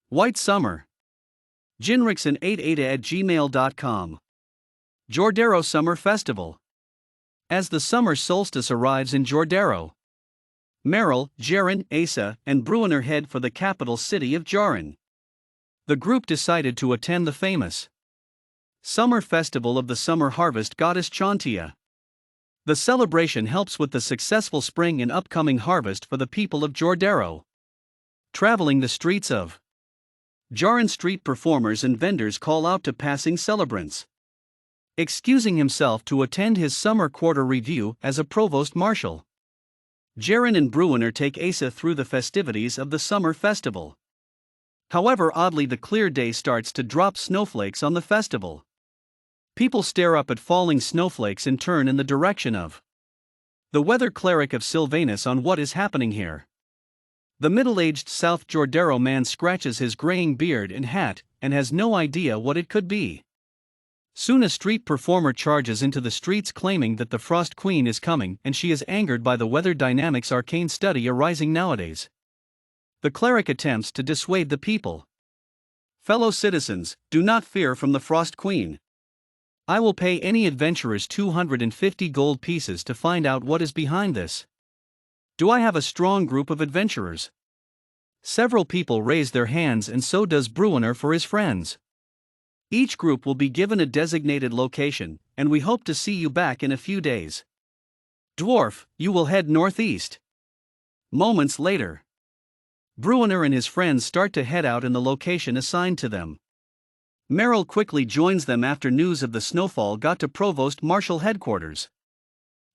White Summer. Hinrichsen88@gmail.com. Jordero Summer Festival. As the summer solstice arrives in Jordero, Merrill, Jaron, Asa, and Bruiner head for the capital city of Jaron. The group decided to attend the famous summer festival of the summer harvest goddess Chantia. The celebration helps with the successful spring and upcoming harvest for the people of Jordero. Traveling the streets of Jaron, street performers and vendors call out to passing celebrants, excusing himself to attend his summer quarter review as a provost marshal. Jaron and Bruiner take Asa through the festivities of the summer festival. However, oddly, the clear day starts to drop snowflakes on the festival. People stare up at falling snowflakes and turn in the direction of the weather cleric of Sylvanus on what is happening here. The middle-aged South Jordero man scratches his graying beard and hat and has no idea what it could be. Soon a street performer charges into the streets claiming that the Frost Queen is coming, and she is angered by the weather dynamics arcane study arising nowadays. The cleric attempts to dissuade the people. Fellow citizens, do not fear from the Frost Queen. I will pay any adventurers 250 gold pieces to find out what is behind this. Do I have a strong group of adventurers? Several people raise their hands, and so does Bruiner for his friends. Each group will be given a designated location, and we hope to see you back in a few days. Dwarf, you will head northeast. Moments later, Bruiner and his friends start to head out in the location assigned to them. Merrill quickly joins them after news of the snowfall got to Provost Marshal headquarters.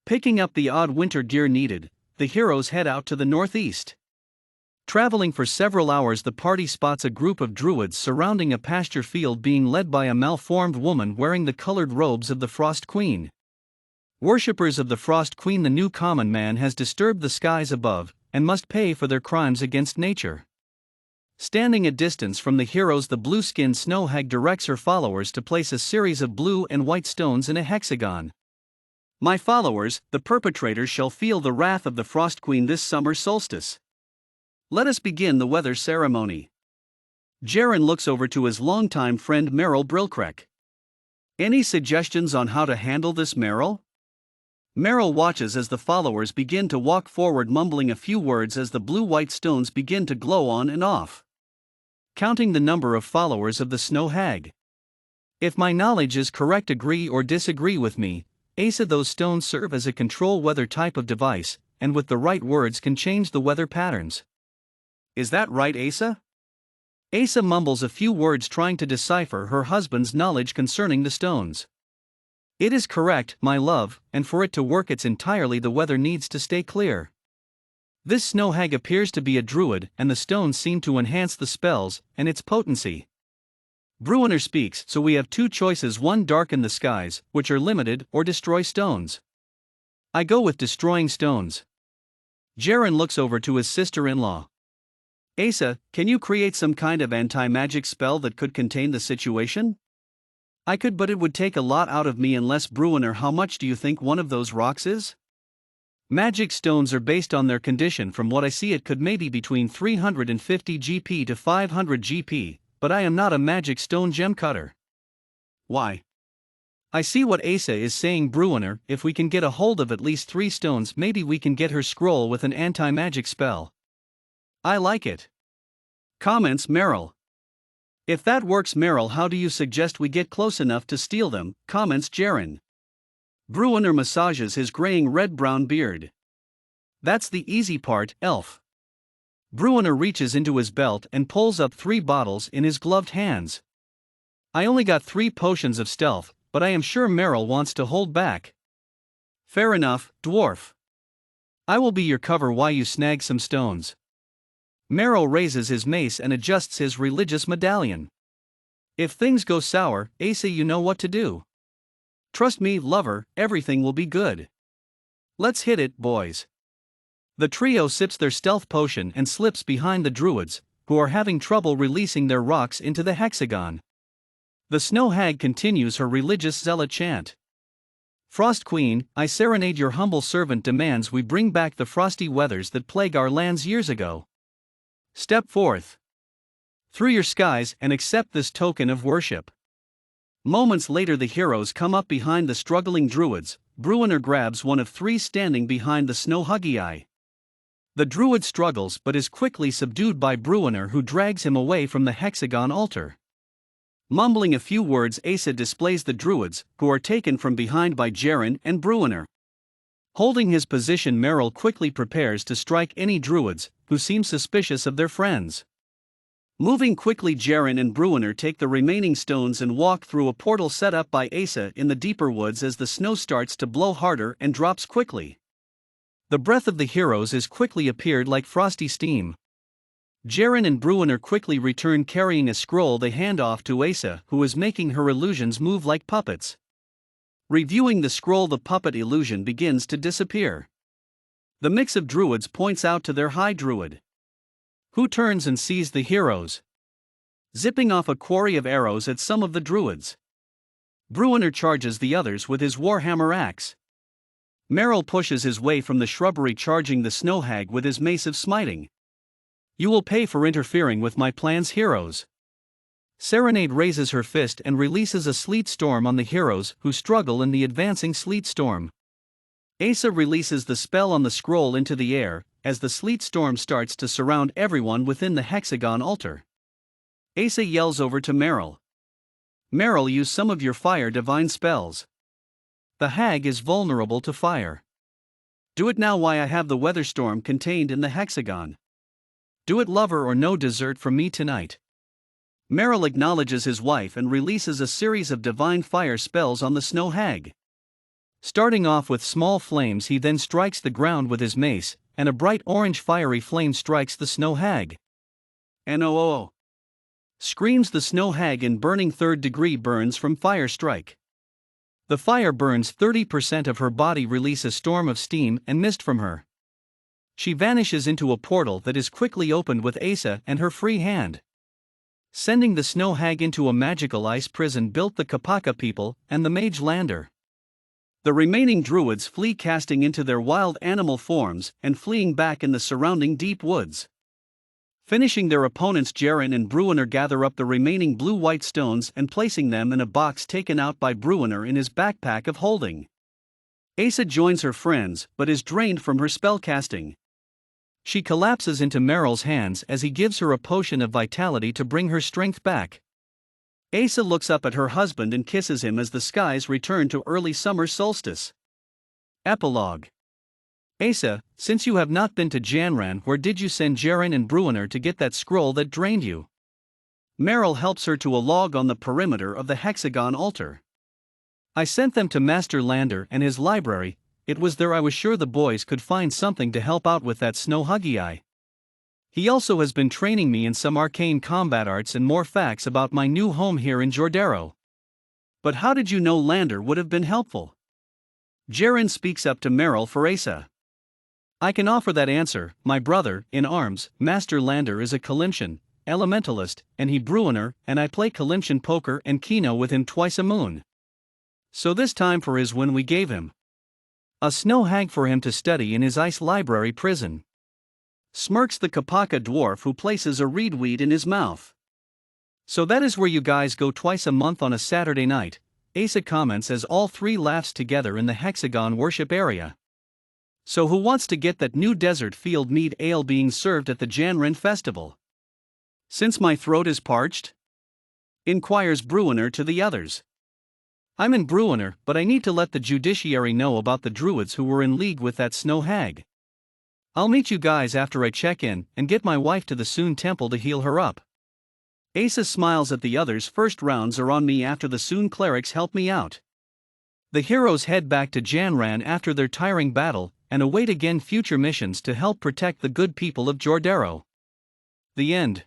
Picking up the odd winter gear needed, the heroes head out to the northeast. Traveling for several hours, the party spots a group of druids surrounding a pasture field being led by a malformed woman wearing the colored robes of the Frost Queen. Worshippers of the Frost Queen, the new common man has disturbed the skies above and must pay for their crimes against nature. Standing a distance from the heroes, the blue-skinned snow hag directs her followers to place a series of blue and white stones in a hexagon. My followers, the perpetrators shall feel the wrath of the Frost Queen this summer solstice. Let us begin the weather ceremony. Jaron looks over to his longtime friend Merrill Brilcreck. Any suggestions on how to handle this, Merrill? Merrill watches as the followers begin to walk forward, mumbling a few words as the blue-white stones begin to glow on and off. Counting the number of followers of the snow hag. If my knowledge is correct, agree or disagree with me. Asa, those stones serve as a control weather type of device, and with the right words can change the weather patterns. Is that right, Asa? Asa mumbles a few words, trying to decipher her husband's knowledge concerning the stones. It is correct, my love, and for it to work it's entirely the weather needs to stay clear. This snow hag appears to be a druid, and the stones seem to enhance the spells and its potency. Bruiner speaks, so we have two choices: one, darken the skies, which are limited, or destroy stones. I go with destroying stones. Jaron looks over to his sister-in-law. Asa, can you create some kind of anti-magic spell that could contain the situation? I could, but it would take a lot out of me and less. Bruiner, how much do you think one of those rocks is? Magic stones are based on their condition. From what I see, it could maybe between 350 GP to 500 GP, but I am not a magic stone gem cutter. Why? I see what Asa is saying, Bruiner. If we can get a hold of at least 3 stones, maybe we can get her scroll with an anti-magic spell. I like it. Comments Merrill. If that works, Merrill, how do you suggest we get close enough to steal them? Comments Jaron. Bruiner massages his graying red-brown beard. That's the easy part, elf. Bruiner reaches into his belt and pulls up 3 bottles in his gloved hands. I only got 3 potions of stealth, but I am sure Merrill wants to hold back. Fair enough, dwarf. I will be your cover while you snag some stones. Merrill raises his mace and adjusts his religious medallion. If things go sour, Asa, you know what to do. Trust me, lover, everything will be good. Let's hit it, boys. The trio sips their stealth potion and slips behind the druids, who are having trouble releasing their rocks into the hexagon. The snow hag continues her religious zealot chant. Frost Queen, I serenade your humble servant, demands we bring back the frosty weathers that plague our lands years ago. Step forth. through your skies and accept this token of worship. Moments later, the heroes come up behind the struggling druids. Bruenor grabs one of three standing behind the snow huggii. The druid struggles but is quickly subdued by Bruenor, who drags him away from the hexagon altar. Mumbling a few words, Asa displays the druids, who are taken from behind by Jaren and Bruenor. Holding his position, Merrill quickly prepares to strike any druids who seem suspicious of their friends. Moving quickly, Jaren and Bruenor take the remaining stones and walk through a portal set up by Asa in the deeper woods as the snow starts to blow harder and drops quickly. The breath of the heroes is quickly appeared like frosty steam. Jaren and Bruenor quickly return carrying a scroll they hand off to Asa, who is making her illusions move like puppets. Reviewing the scroll, the puppet illusion begins to disappear. The mix of druids points out to their high druid, who turns and sees the heroes zipping off a quarry of arrows at some of the druids. Bruenor charges the others with his warhammer axe. Merrill pushes his way from the shrubbery, charging the snow hag with his mace of smiting. You will pay for interfering with my plans, heroes. Serenade raises her fist and releases a sleet storm on the heroes, who struggle in the advancing sleet storm. Asa releases the spell on the scroll into the air, as the sleet storm starts to surround everyone within the hexagon altar. Asa yells over to Merrill. Merrill, use some of your fire divine spells. The hag is vulnerable to fire. Do it now while I have the weather storm contained in the hexagon. Do it, lover, or no dessert from me tonight. Merrill acknowledges his wife and releases a series of divine fire spells on the snow hag. Starting off with small flames, he then strikes the ground with his mace, and a bright orange fiery flame strikes the snow hag. "No!" screams the snow hag in burning third-degree burns from fire strike. The fire burns 30% of her body, release a storm of steam and mist from her. She vanishes into a portal that is quickly opened with Asa and her free hand, sending the snow hag into a magical ice prison built the Kapaka people and the mage Lander. The remaining druids flee, casting into their wild animal forms and fleeing back in the surrounding deep woods. Finishing their opponents, Jaren and Bruenor gather up the remaining blue-white stones and placing them in a box taken out by Bruenor in his backpack of holding. Asa joins her friends but is drained from her spellcasting. She collapses into Merrill's hands as he gives her a potion of vitality to bring her strength back. Asa looks up at her husband and kisses him as the skies return to early summer solstice. Epilogue. Asa, since you have not been to Janran, where did you send Jaren and Bruenor to get that scroll that drained you? Merrill helps her to a log on the perimeter of the hexagon altar. I sent them to Master Lander and his library. It was there I was sure the boys could find something to help out with that snow huggii. He also has been training me in some arcane combat arts and more facts about my new home here in Jordero. But how did you know Lander would have been helpful? Jaren speaks up to Merrill for Asa. I can offer that answer, my brother in arms. Master Lander is a Kalimshan elementalist, and he Bruenor, and I play Kalimshan poker and Keno with him twice a moon. So this time for his win we gave him a snow hag for him to study in his ice library prison. Smirks the Kapaka dwarf, who places a reedweed in his mouth. So that is where you guys go twice a month on a Saturday night, Asa comments as all three laughs together in the hexagon worship area. So who wants to get that new desert field mead ale being served at the Janren festival? Since my throat is parched? Inquires Bruenor to the others. I'm in Bruenor, but I need to let the judiciary know about the druids who were in league with that snow hag. I'll meet you guys after I check in and get my wife to the Soon Temple to heal her up. Asa smiles at the others. First rounds are on me after the Soon clerics help me out. The heroes head back to Janran after their tiring battle and await again future missions to help protect the good people of Jordero. The end.